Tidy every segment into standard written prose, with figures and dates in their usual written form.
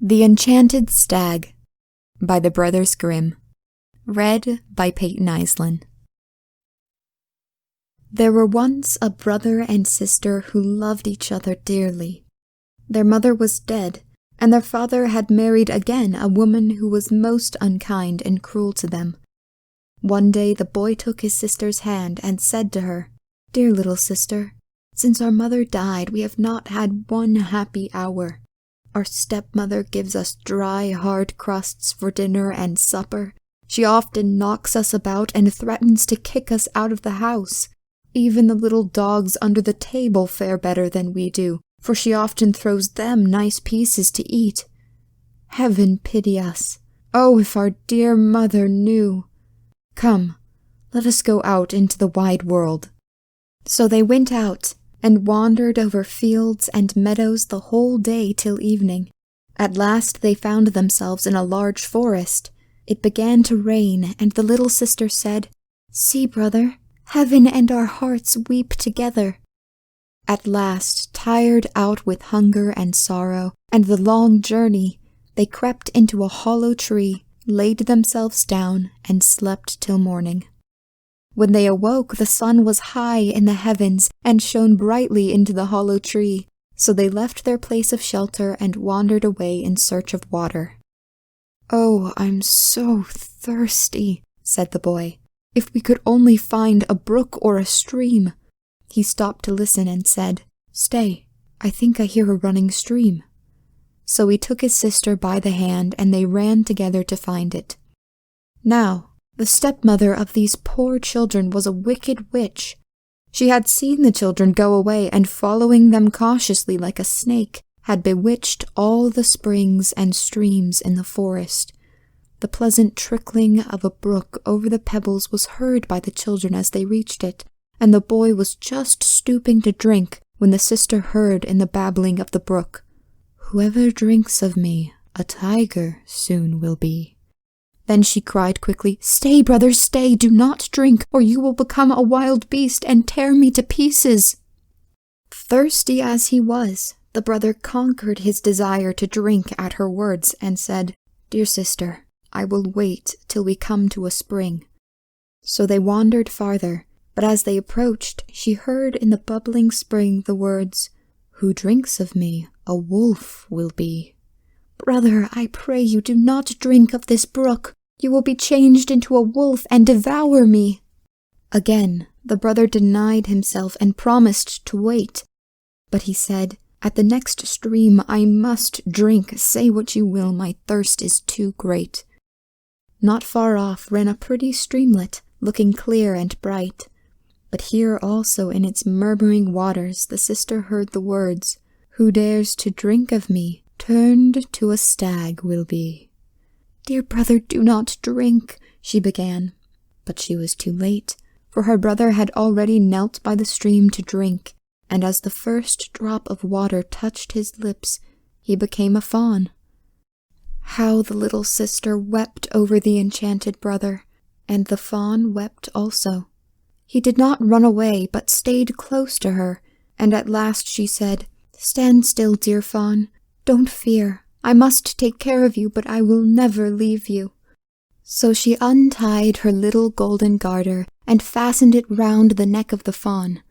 The Enchanted Stag by the Brothers Grimm. Read by Peyton Islin. There were once a brother and sister who loved each other dearly. Their mother was dead, and their father had married again a woman who was most unkind and cruel to them. One day the boy took his sister's hand and said to her, "Dear little sister, since our mother died, we have not had one happy hour. Our stepmother gives us dry, hard crusts for dinner and supper. She often knocks us about and threatens to kick us out of the house. Even the little dogs under the table fare better than we do, for she often throws them nice pieces to eat. Heaven pity us. Oh, if our dear mother knew! Come, let us go out into the wide world." So they went out and wandered over fields and meadows the whole day till evening. At last they found themselves in a large forest. It began to rain, and the little sister said, "See, brother, heaven and our hearts weep together." At last, tired out with hunger and sorrow, and the long journey, they crept into a hollow tree, laid themselves down, and slept till morning. When they awoke, the sun was high in the heavens and shone brightly into the hollow tree, so they left their place of shelter and wandered away in search of water. "Oh, I'm so thirsty," said the boy. "If we could only find a brook or a stream." He stopped to listen and said, "Stay, I think I hear a running stream." So he took his sister by the hand and they ran together to find it. Now, the stepmother of these poor children was a wicked witch. She had seen the children go away and, following them cautiously like a snake, had bewitched all the springs and streams in the forest. The pleasant trickling of a brook over the pebbles was heard by the children as they reached it, and the boy was just stooping to drink when the sister heard in the babbling of the brook, "Whoever drinks of me, a tiger soon will be." Then she cried quickly, "Stay, brother, stay, do not drink, or you will become a wild beast and tear me to pieces." Thirsty as he was, the brother conquered his desire to drink at her words and said, "Dear sister, I will wait till we come to a spring." So they wandered farther, but as they approached, she heard in the bubbling spring the words, "Who drinks of me, a wolf will be." "Brother, I pray you, do not drink of this brook. You will be changed into a wolf and devour me." Again, the brother denied himself and promised to wait. But he said, "At the next stream I must drink. Say what you will, my thirst is too great." Not far off ran a pretty streamlet, looking clear and bright. But here also in its murmuring waters the sister heard the words, "Who dares to drink of me, turned to a stag will be." "Dear brother, do not drink," she began. But she was too late, for her brother had already knelt by the stream to drink, and as the first drop of water touched his lips, he became a fawn. How the little sister wept over the enchanted brother, and the fawn wept also. He did not run away, but stayed close to her, and at last she said, "Stand still, dear fawn. Don't fear. I must take care of you, but I will never leave you." So she untied her little golden garter and fastened it round the neck of the fawn.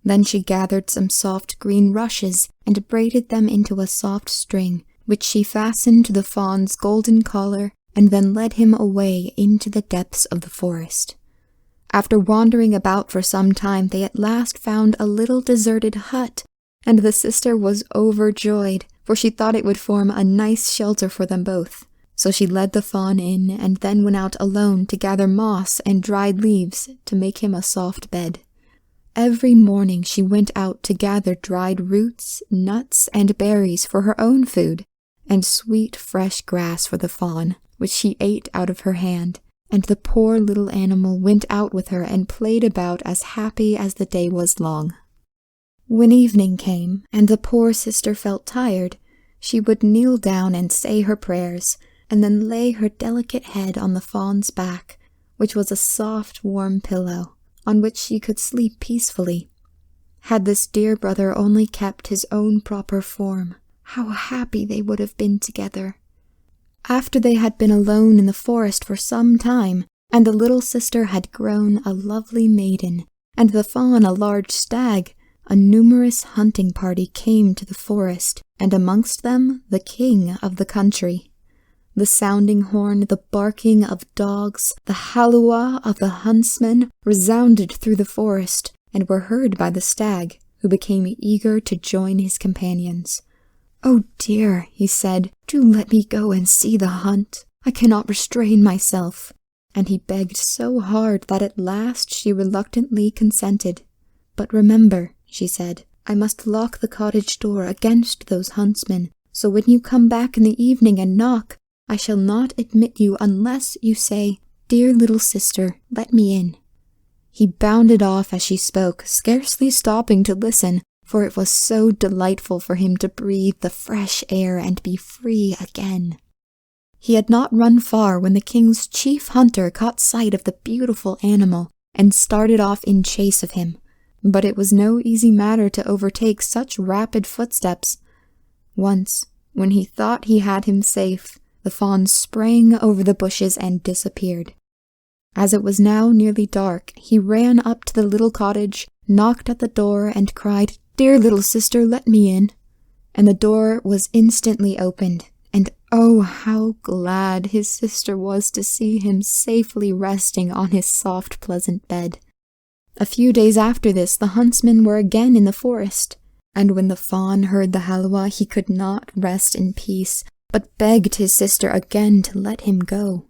Then she gathered some soft green rushes and braided them into a soft string, which she fastened to the fawn's golden collar, and then led him away into the depths of the forest. After wandering about for some time, they at last found a little deserted hut, and the sister was overjoyed, for she thought it would form a nice shelter for them both. So she led the fawn in, and then went out alone to gather moss and dried leaves to make him a soft bed. Every morning she went out to gather dried roots, nuts, and berries for her own food, and sweet fresh grass for the fawn, which she ate out of her hand, and the poor little animal went out with her and played about as happy as the day was long. When evening came, and the poor sister felt tired, she would kneel down and say her prayers, and then lay her delicate head on the fawn's back, which was a soft, warm pillow, on which she could sleep peacefully. Had this dear brother only kept his own proper form, how happy they would have been together! After they had been alone in the forest for some time, and the little sister had grown a lovely maiden, and the fawn a large stag, a numerous hunting party came to the forest, and amongst them the king of the country. The sounding horn, the barking of dogs, the halloo of the huntsmen resounded through the forest, and were heard by the stag, who became eager to join his companions. "Oh dear," he said, "do let me go and see the hunt. I cannot restrain myself." And he begged so hard that at last she reluctantly consented. "But remember," she said, "I must lock the cottage door against those huntsmen, so when you come back in the evening and knock, I shall not admit you unless you say, 'Dear little sister, let me in.'" He bounded off as she spoke, scarcely stopping to listen, for it was so delightful for him to breathe the fresh air and be free again. He had not run far when the king's chief hunter caught sight of the beautiful animal and started off in chase of him. But it was no easy matter to overtake such rapid footsteps. Once, when he thought he had him safe, the fawn sprang over the bushes and disappeared. As it was now nearly dark, he ran up to the little cottage, knocked at the door, and cried, "Dear little sister, let me in." And the door was instantly opened, and oh, how glad his sister was to see him safely resting on his soft, pleasant bed. A few days after this, the huntsmen were again in the forest, and when the fawn heard the halloo, he could not rest in peace, but begged his sister again to let him go.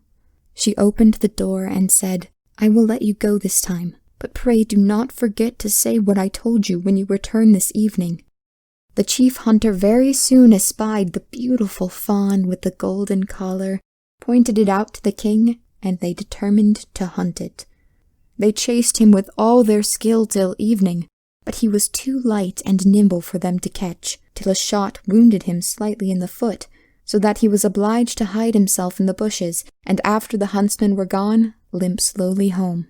She opened the door and said, "I will let you go this time, but pray do not forget to say what I told you when you return this evening." The chief hunter very soon espied the beautiful fawn with the golden collar, pointed it out to the king, and they determined to hunt it. They chased him with all their skill till evening, but he was too light and nimble for them to catch, till a shot wounded him slightly in the foot, so that he was obliged to hide himself in the bushes, and after the huntsmen were gone, limp slowly home.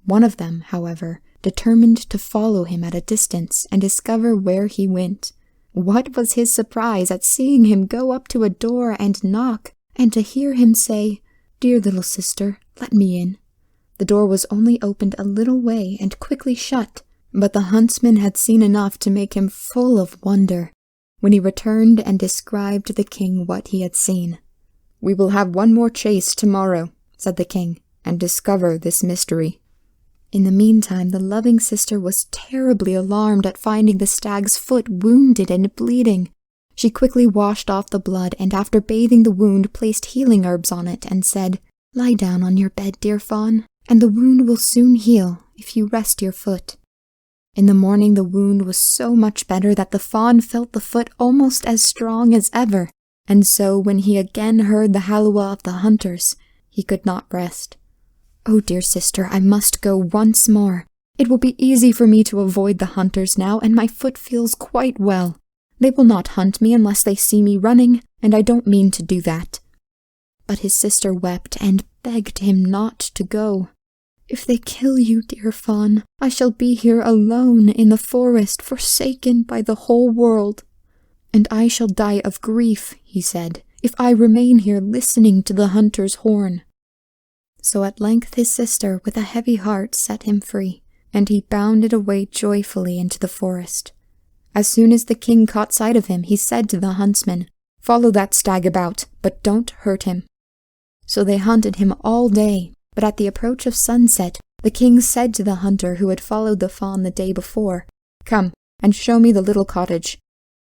One of them, however, determined to follow him at a distance and discover where he went. What was his surprise at seeing him go up to a door and knock, and to hear him say, "Dear little sister, let me in." The door was only opened a little way and quickly shut, but the huntsman had seen enough to make him full of wonder, when he returned and described to the king what he had seen. "We will have one more chase tomorrow," said the king, "and discover this mystery." In the meantime, the loving sister was terribly alarmed at finding the stag's foot wounded and bleeding. She quickly washed off the blood, and after bathing the wound, placed healing herbs on it, and said, "Lie down on your bed, dear fawn, and the wound will soon heal if you rest your foot." In the morning the wound was so much better that the fawn felt the foot almost as strong as ever, and so when he again heard the halloo of the hunters, he could not rest. "Oh, dear sister, I must go once more. It will be easy for me to avoid the hunters now, and my foot feels quite well. They will not hunt me unless they see me running, and I don't mean to do that." But his sister wept and begged him not to go. "If they kill you, dear fawn, I shall be here alone in the forest, forsaken by the whole world. And I shall die of grief," he said, "if I remain here listening to the hunter's horn." So at length his sister, with a heavy heart, set him free, and he bounded away joyfully into the forest. As soon as the king caught sight of him, he said to the huntsman, "Follow that stag about, but don't hurt him." So they hunted him all day, but at the approach of sunset, the king said to the hunter who had followed the fawn the day before, "Come, and show me the little cottage."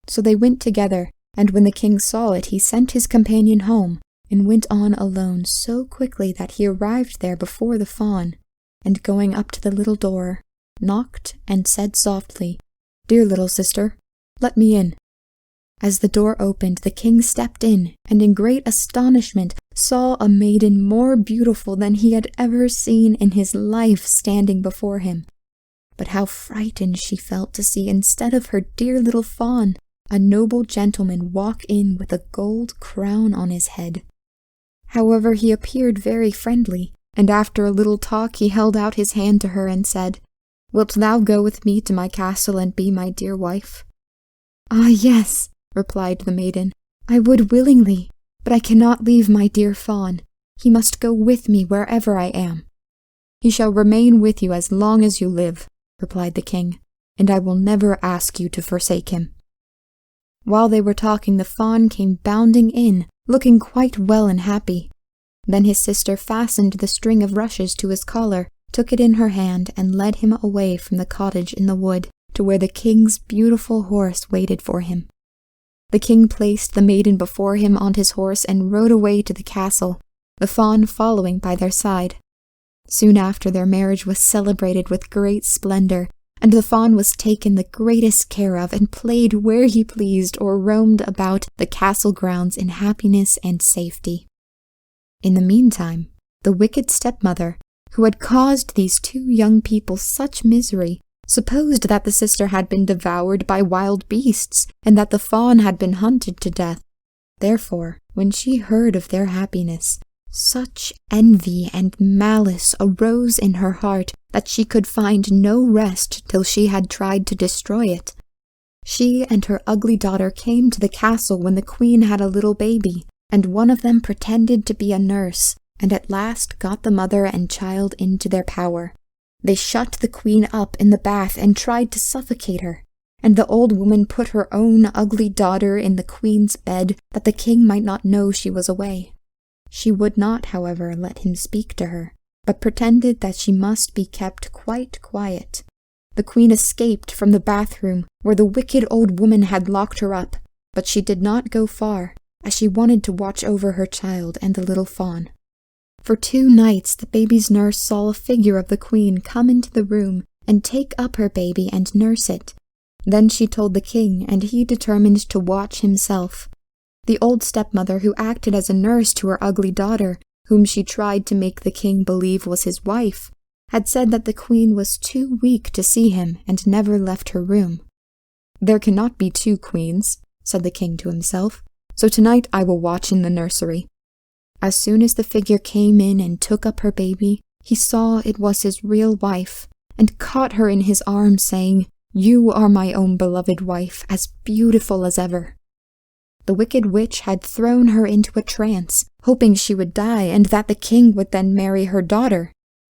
So they went together, and when the king saw it, he sent his companion home, and went on alone so quickly that he arrived there before the fawn, and going up to the little door, knocked and said softly, "Dear little sister, let me in." As the door opened, the king stepped in, and in great astonishment saw a maiden more beautiful than he had ever seen in his life standing before him. But how frightened she felt to see, instead of her dear little fawn, a noble gentleman walk in with a gold crown on his head. However, he appeared very friendly, and after a little talk he held out his hand to her and said, "Wilt thou go with me to my castle and be my dear wife?" "Ah, yes," replied the maiden, "I would willingly, but I cannot leave my dear fawn. He must go with me wherever I am." "He shall remain with you as long as you live," replied the king, "and I will never ask you to forsake him." While they were talking, the fawn came bounding in, looking quite well and happy. Then his sister fastened the string of rushes to his collar, took it in her hand, and led him away from the cottage in the wood to where the king's beautiful horse waited for him. The king placed the maiden before him on his horse and rode away to the castle, the fawn following by their side. Soon after, their marriage was celebrated with great splendor, and the fawn was taken the greatest care of and played where he pleased or roamed about the castle grounds in happiness and safety. In the meantime, the wicked stepmother, who had caused these two young people such misery, supposed that the sister had been devoured by wild beasts and that the fawn had been hunted to death. Therefore, when she heard of their happiness, such envy and malice arose in her heart that she could find no rest till she had tried to destroy it. She and her ugly daughter came to the castle when the queen had a little baby, and one of them pretended to be a nurse, and at last got the mother and child into their power. They shut the queen up in the bath and tried to suffocate her, and the old woman put her own ugly daughter in the queen's bed that the king might not know she was away. She would not, however, let him speak to her, but pretended that she must be kept quite quiet. The queen escaped from the bathroom where the wicked old woman had locked her up, but she did not go far, as she wanted to watch over her child and the little fawn. For 2 nights the baby's nurse saw a figure of the queen come into the room and take up her baby and nurse it. Then she told the king, and he determined to watch himself. The old stepmother, who acted as a nurse to her ugly daughter, whom she tried to make the king believe was his wife, had said that the queen was too weak to see him and never left her room. "There cannot be 2 queens," said the king to himself, "so tonight I will watch in the nursery." As soon as the figure came in and took up her baby, he saw it was his real wife, and caught her in his arms, saying, "You are my own beloved wife, as beautiful as ever." The wicked witch had thrown her into a trance, hoping she would die and that the king would then marry her daughter.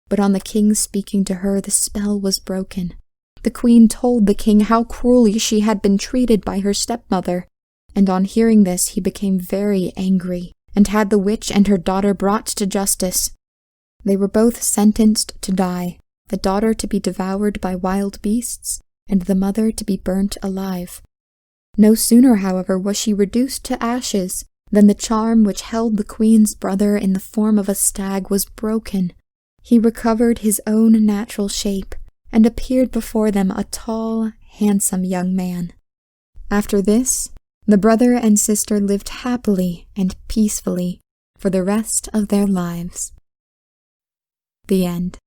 But on the king speaking to her, the spell was broken. The queen told the king how cruelly she had been treated by her stepmother, and on hearing this he became very angry and had the witch and her daughter brought to justice. They were both sentenced to die, the daughter to be devoured by wild beasts, and the mother to be burnt alive. No sooner, however, was she reduced to ashes than the charm which held the queen's brother in the form of a stag was broken. He recovered his own natural shape and appeared before them a tall, handsome young man. After this, the brother and sister lived happily and peacefully for the rest of their lives. The end.